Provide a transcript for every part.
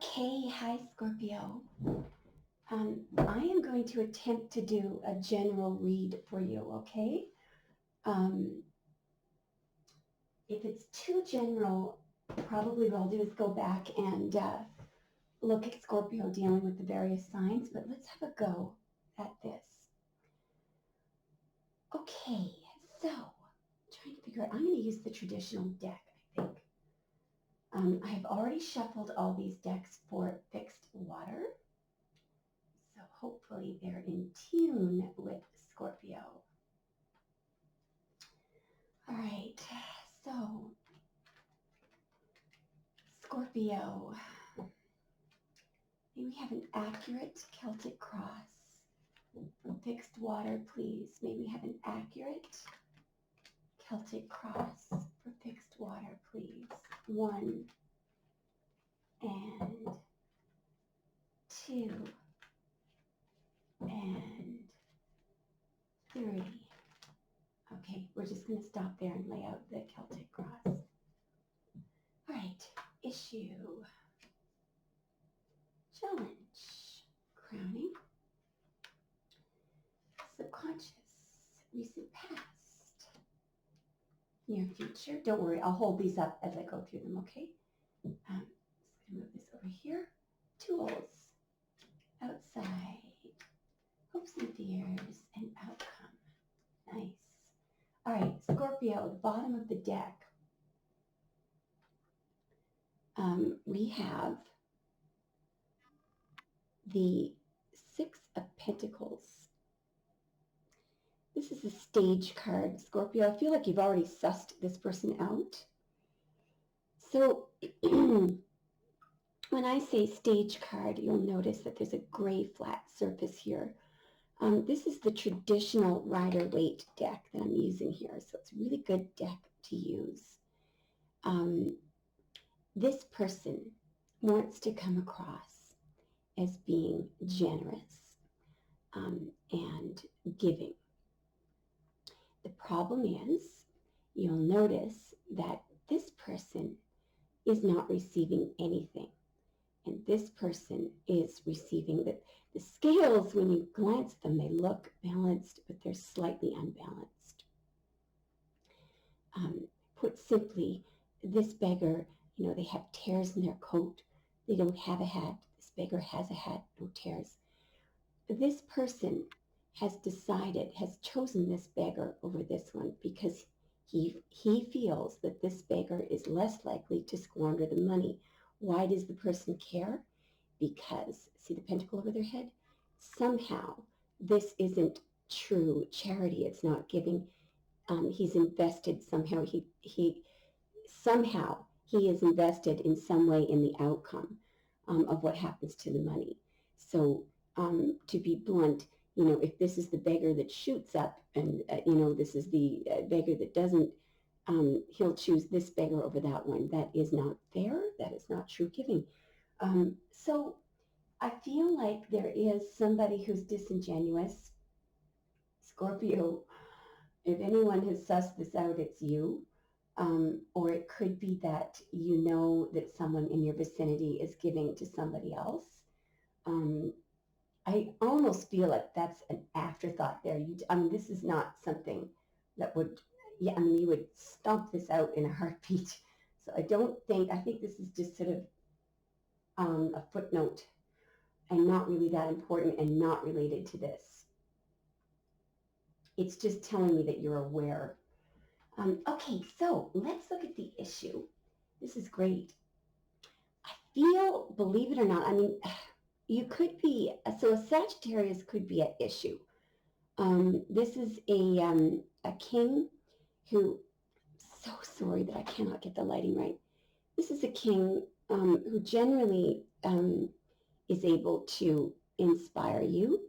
Okay, hi Scorpio. I am going to attempt to do a general read for you, okay? If it's too general, probably what I'll do is go back and look at Scorpio dealing with the various signs, but let's have a go at this. Okay, so trying to figure out, I'm going to use the traditional deck, I think. I have already shuffled all these decks for fixed water. So hopefully they're in tune with Scorpio. All right, so Scorpio, may we have an accurate Celtic cross for fixed water, please? May we have an accurate Celtic cross for fixed water, please? 1 and 2 and 3. Okay, we're just going to stop there and lay out the Celtic cross. All right, issue, challenge, crowning, subconscious, recent past, near future. Don't worry, I'll hold these up as I go through them, okay? Just going to move this over here. Tools, outside, hopes and fears, and outcome. Nice. All right, Scorpio, the bottom of the deck. We have the 6 of Pentacles. This is a stage card, Scorpio. I feel like you've already sussed this person out. So when I say stage card, you'll notice that there's a gray flat surface here. This is the traditional Rider-Waite deck that I'm using here, so it's a really good deck to use. This person wants to come across as being generous and giving. The problem is, you'll notice that this person is not receiving anything. And this person is receiving the scales, when you glance at them, they look balanced, but they're slightly unbalanced. Put simply, this beggar, they have tears in their coat. They don't have a hat. This beggar has a hat, no tears. This person has chosen this beggar over this one because he feels that this beggar is less likely to squander the money. Why does the person care? Because, see the pentacle over their head? Somehow, this isn't true charity. It's not giving. He's invested somehow. He is invested in some way in the outcome of what happens to the money. So, to be blunt, if this is the beggar that shoots up and, this is the beggar that doesn't, he'll choose this beggar over that one. That is not fair. That is not true giving. So I feel like there is somebody who's disingenuous. Scorpio, if anyone has sussed this out, it's you. Or it could be that you know that someone in your vicinity is giving to somebody else. I almost feel like that's an afterthought there. This is not something that would, you would stomp this out in a heartbeat. So I think this is just sort of a footnote and not really that important and not related to this. It's just telling me that you're aware. Okay, so let's look at the issue. This is great. I feel, believe it or not, you could be, so a Sagittarius could be at issue. This is a king who, so sorry that I cannot get the lighting right. This is a king who generally is able to inspire you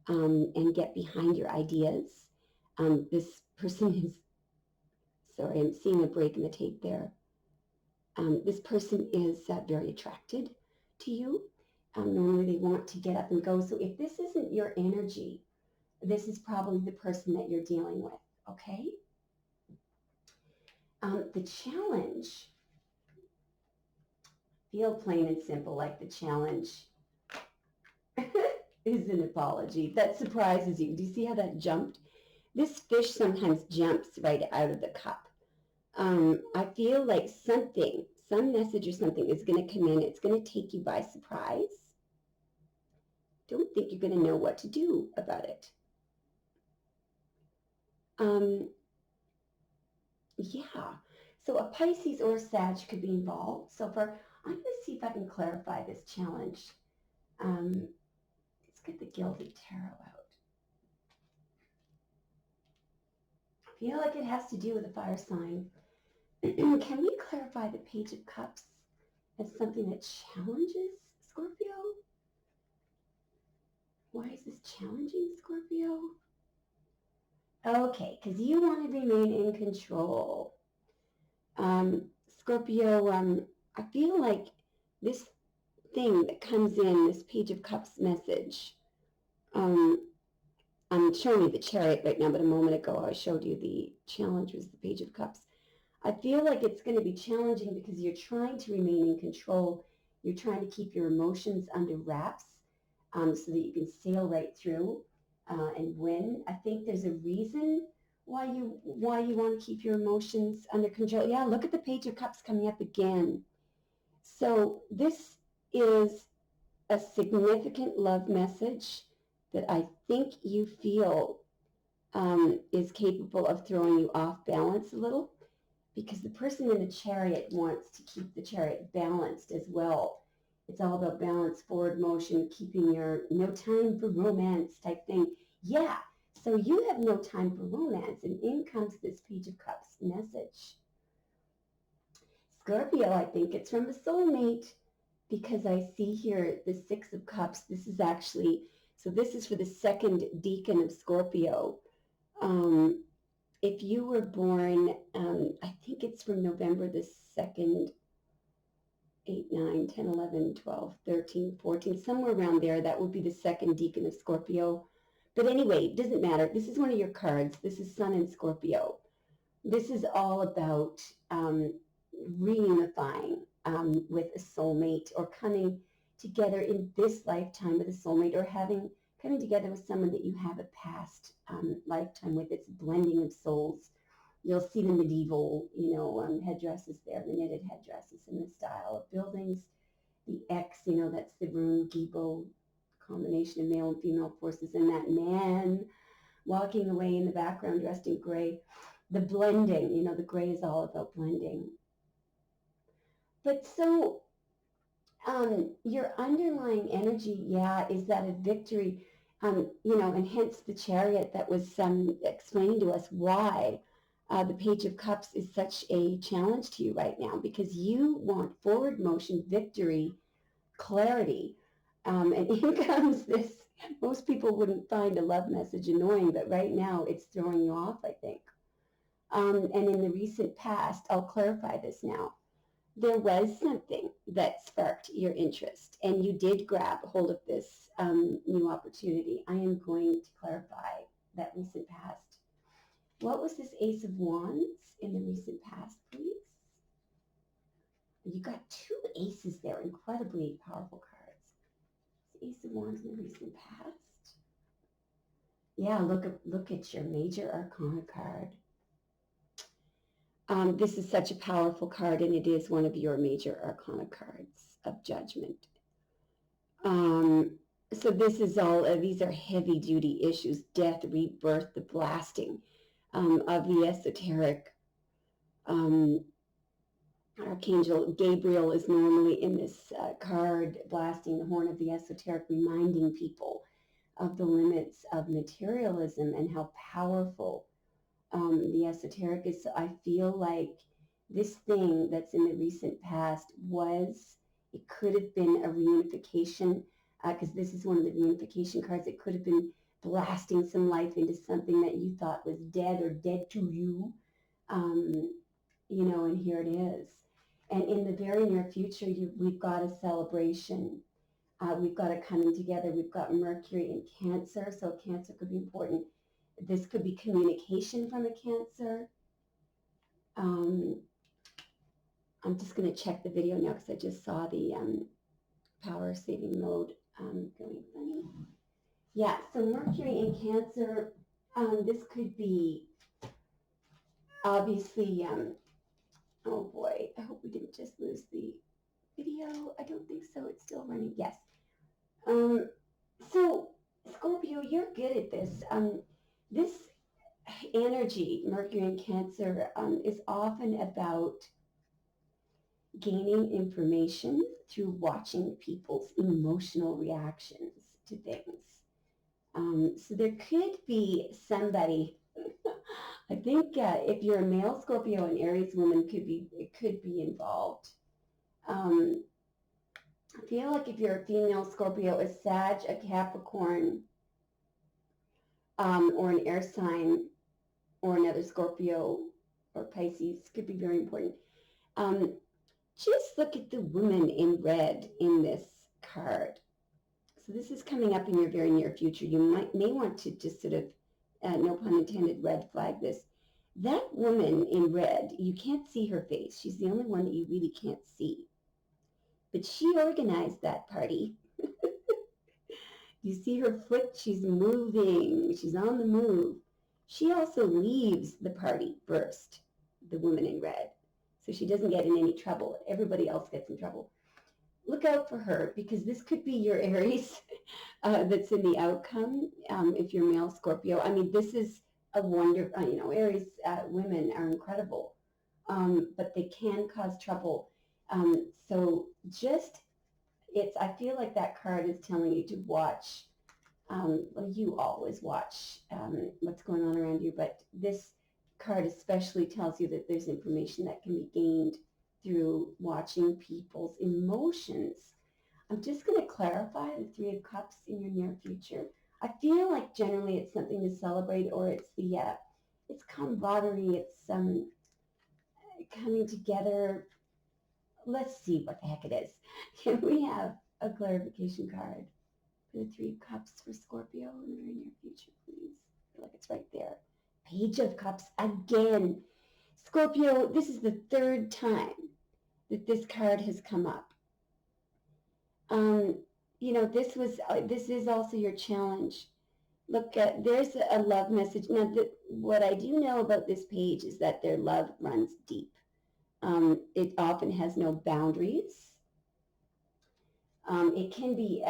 and get behind your ideas. This person is, sorry, I'm seeing a break in the tape there. This person is very attracted to you. Normally they want to get up and go. So if this isn't your energy, this is probably the person that you're dealing with, okay? The challenge feel plain and simple like the challenge is an apology. That surprises you. Do you see how that jumped? This fish sometimes jumps right out of the cup. I feel like some message or something is going to come in. It's going to take you by surprise. Don't think you're going to know what to do about it. Yeah. So a Pisces or a Sag could be involved. I'm going to see if I can clarify this challenge. Let's get the Gilded Tarot out. I feel like it has to do with a fire sign. Can we clarify the Page of Cups as something that challenges Scorpio? Why is this challenging Scorpio? Okay, because you want to remain in control. Scorpio, I feel like this thing that comes in, this Page of Cups message, I'm showing you the Chariot right now, but a moment ago I showed you the challenge was the Page of Cups. I feel like it's going to be challenging because you're trying to remain in control. You're trying to keep your emotions under wraps so that you can sail right through and win. I think there's a reason why you want to keep your emotions under control. Yeah, look at the Page of Cups coming up again. So this is a significant love message that I think you feel is capable of throwing you off balance a little, because the person in the Chariot wants to keep the Chariot balanced as well. It's all about balance, forward motion, keeping your no time for romance type thing. Yeah, so you have no time for romance, and in comes this Page of Cups message. Scorpio, I think it's from a soulmate, because I see here the Six of Cups. This is actually, so this is for the second decan of Scorpio. If you were born, I think it's from November the 2nd, 8, 9, 10, 11, 12, 13, 14, somewhere around there, that would be the second decan of Scorpio. But anyway, it doesn't matter. This is one of your cards. This is Sun in Scorpio. This is all about reunifying with a soulmate, or coming together in this lifetime with a soulmate, or coming together with someone that you have a past lifetime with. It's a blending of souls. You'll see the medieval, headdresses there, the knitted headdresses in the style of buildings. The X, that's the rune Gibo, combination of male and female forces, and that man walking away in the background dressed in gray. The blending, the gray is all about blending. But so your underlying energy, is that a victory, and hence the Chariot that was explaining to us why the Page of Cups is such a challenge to you right now, because you want forward motion, victory, clarity, and in comes this. Most people wouldn't find a love message annoying, but right now it's throwing you off, I think. And in the recent past, I'll clarify this now, there was something that sparked your interest, and you did grab hold of this new opportunity. I am going to clarify that recent past. What was this Ace of Wands in the recent past, please? You got two aces there, incredibly powerful cards. Ace of Wands in the recent past. Yeah, look at your Major Arcana card. This is such a powerful card, and it is one of your Major Arcana cards of Judgment. So this is all, these are heavy-duty issues: death, rebirth, the blasting of the esoteric. Archangel Gabriel is normally in this card, blasting the horn of the esoteric, reminding people of the limits of materialism and how powerful the esoteric is. So I feel like this thing that's in the recent past it could have been a reunification, because this is one of the reunification cards. It could have been blasting some life into something that you thought was dead or dead to you, and here it is. And in the very near future, we've got a celebration. We've got a coming together. We've got Mercury in Cancer, so Cancer could be important. This could be communication from a Cancer. I'm just going to check the video now because I just saw the power saving mode going funny. Yeah, so Mercury in Cancer, this could be obviously, oh boy, I hope we didn't just lose the video. I don't think so. It's still running. Yes. So Scorpio, you're good at this. This energy, Mercury in Cancer, is often about gaining information through watching people's emotional reactions to things. So there could be somebody. I think if you're a male Scorpio, an Aries woman could be involved. I feel like if you're a female Scorpio, a Sag, a Capricorn, or an air sign, or another Scorpio or Pisces could be very important. Just look at the woman in red in this card. So this is coming up in your very near future. You may want to just sort of, no pun intended, red flag this. That woman in red, you can't see her face. She's the only one that you really can't see. But she organized that party. You see her foot, she's moving, she's on the move. She also leaves the party first, the woman in red. So she doesn't get in any trouble. Everybody else gets in trouble. Look out for her, because this could be your Aries that's in the outcome. If you're male Scorpio, I mean, this is a wonder. Aries women are incredible, but they can cause trouble. So just I feel like that card is telling you to watch. Well, you always watch what's going on around you, but this card especially tells you that there's information that can be gained through watching people's emotions. I'm just going to clarify the Three of Cups in your near future. I feel like generally it's something to celebrate, or it's it's camaraderie, it's coming together. Let's see what the heck it is. Can we have a clarification card for the Three of Cups for Scorpio in the very near future, please? I feel like it's right there. Page of Cups again. Scorpio, this is the third time that this card has come up. This is also your challenge. Look, there's a love message. Now, what I do know about this page is that their love runs deep. It often has no boundaries. It can be,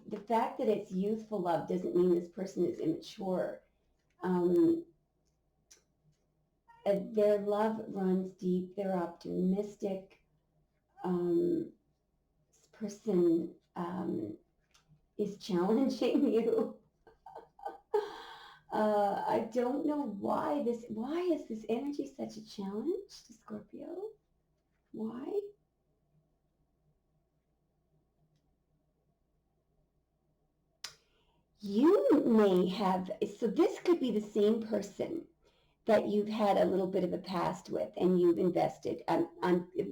the fact that it's youthful love doesn't mean this person is immature. Their love runs deep. They're optimistic. This person is challenging you. I don't know why is this energy such a challenge to Scorpio? Why? You may have, so this could be the same person that you've had a little bit of a past with and you've invested.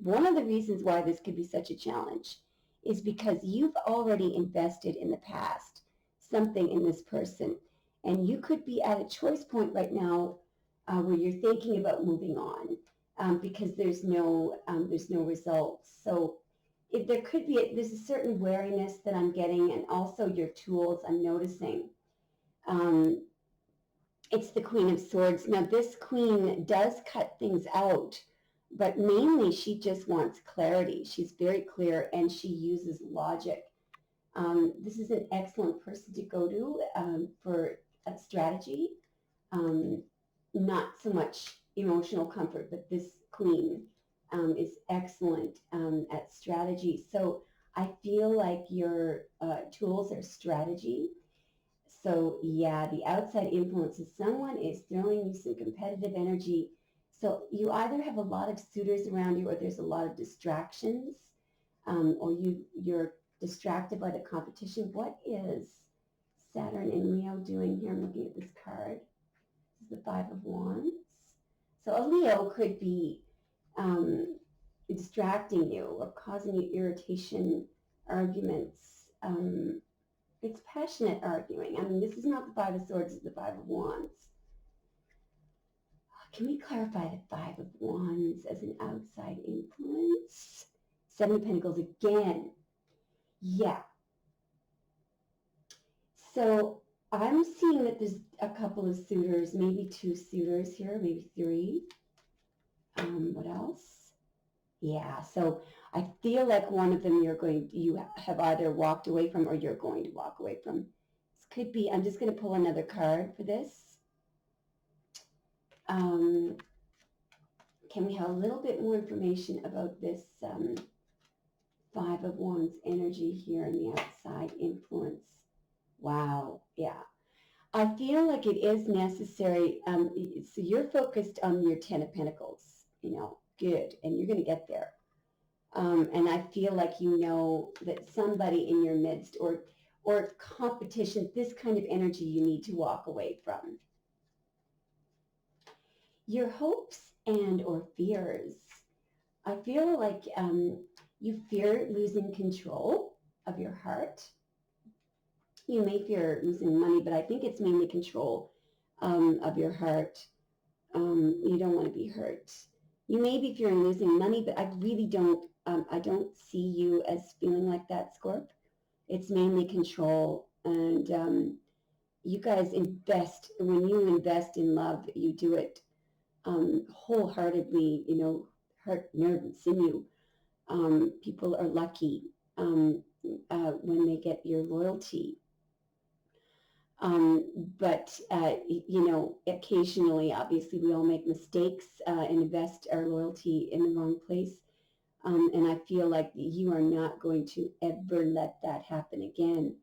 One of the reasons why this could be such a challenge is because you've already invested in the past something in this person. And you could be at a choice point right now where you're thinking about moving on because there's no results. So there's a certain wariness that I'm getting, and also your tools I'm noticing. It's the Queen of Swords. Now, this queen does cut things out, but mainly she just wants clarity. She's very clear, and she uses logic. This is an excellent person to go to for a strategy. Not so much emotional comfort, but this queen is excellent at strategy. So I feel like your tools are strategy. So yeah, the outside influences. Someone is throwing you some competitive energy. So you either have a lot of suitors around you, or there's a lot of distractions, or you're distracted by the competition. What is Saturn and Leo doing here? I'm looking at this card. This is the Five of Wands. So a Leo could be distracting you or causing you irritation, arguments. It's passionate arguing. I mean, this is not the Five of Swords, it's the Five of Wands. Can we clarify the Five of Wands as an outside influence? Seven of Pentacles again. Yeah. So I'm seeing that there's a couple of suitors, maybe two suitors here, maybe three. What else? Yeah, so I feel like one of them you have either walked away from or you're going to walk away from. This could be, I'm just going to pull another card for this. Can we have a little bit more information about this Five of Wands energy here in the outside influence? Wow, yeah. I feel like it is necessary. So you're focused on your Ten of Pentacles, good, and you're going to get there. And I feel like you know that somebody in your midst or competition, this kind of energy you need to walk away from. Your hopes and or fears. I feel like you fear losing control of your heart. You may fear losing money, but I think it's mainly control of your heart. You don't want to be hurt. You may be fearing losing money, but I really don't. I don't see you as feeling like that, Scorp. It's mainly control, and you guys invest. When you invest in love, you do it wholeheartedly. Heart, nerve, and sinew. People are lucky when they get your loyalty. But occasionally, obviously, we all make mistakes and invest our loyalty in the wrong place. And I feel like you are not going to ever let that happen again.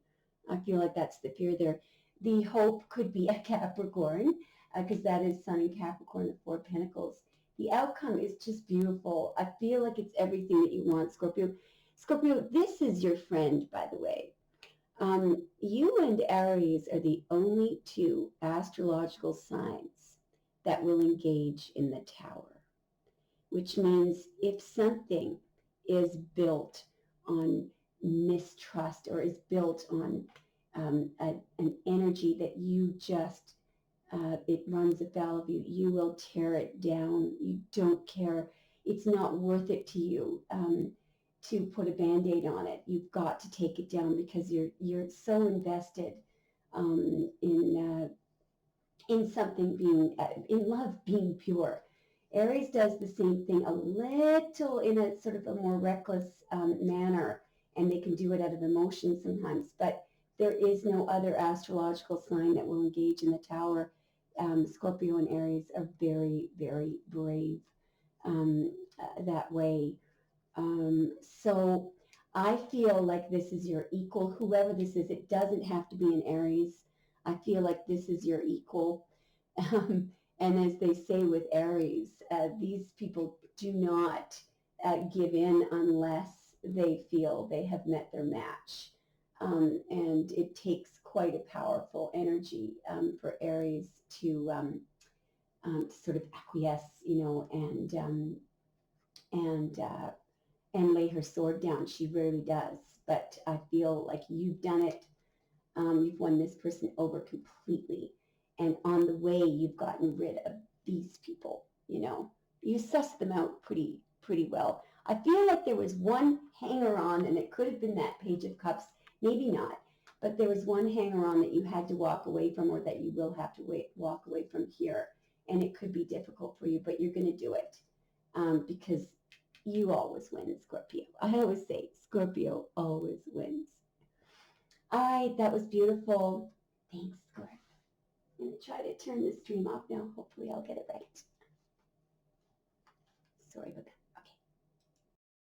I feel like that's the fear there. The hope could be a Capricorn, because that is Sun in Capricorn, the Four of Pentacles. The outcome is just beautiful. I feel like it's everything that you want, Scorpio. Scorpio, this is your friend, by the way. You and Aries are the only two astrological signs that will engage in the Tower, which means if something is built on mistrust or is built on an energy that you just, it runs afoul of you, you will tear it down. You don't care. It's not worth it to you. To put a Band-Aid on it. You've got to take it down because you're so invested in something being, in love being pure. Aries does the same thing a little in a sort of a more reckless manner, and they can do it out of emotion sometimes, but there is no other astrological sign that will engage in the Tower. Scorpio and Aries are very, very brave that way. So I feel like this is your equal, whoever this is. It doesn't have to be an Aries. I feel like this is your equal. And as they say with Aries, these people do not give in unless they feel they have met their match. And it takes quite a powerful energy for Aries to sort of acquiesce, and lay her sword down. She rarely does, but I feel like you've done it. You've won this person over completely. And on the way, you've gotten rid of these people, You sussed them out pretty well. I feel like there was one hanger-on, and it could have been that Page of Cups, maybe not, but there was one hanger-on that you had to walk away from, or that you will have to walk away from here. And it could be difficult for you, but you're going to do it because you always win, Scorpio. I always say Scorpio always wins. All right, that was beautiful. Thanks, Scorp. I'm going to try to turn the stream off now. Hopefully I'll get it right. Sorry about that.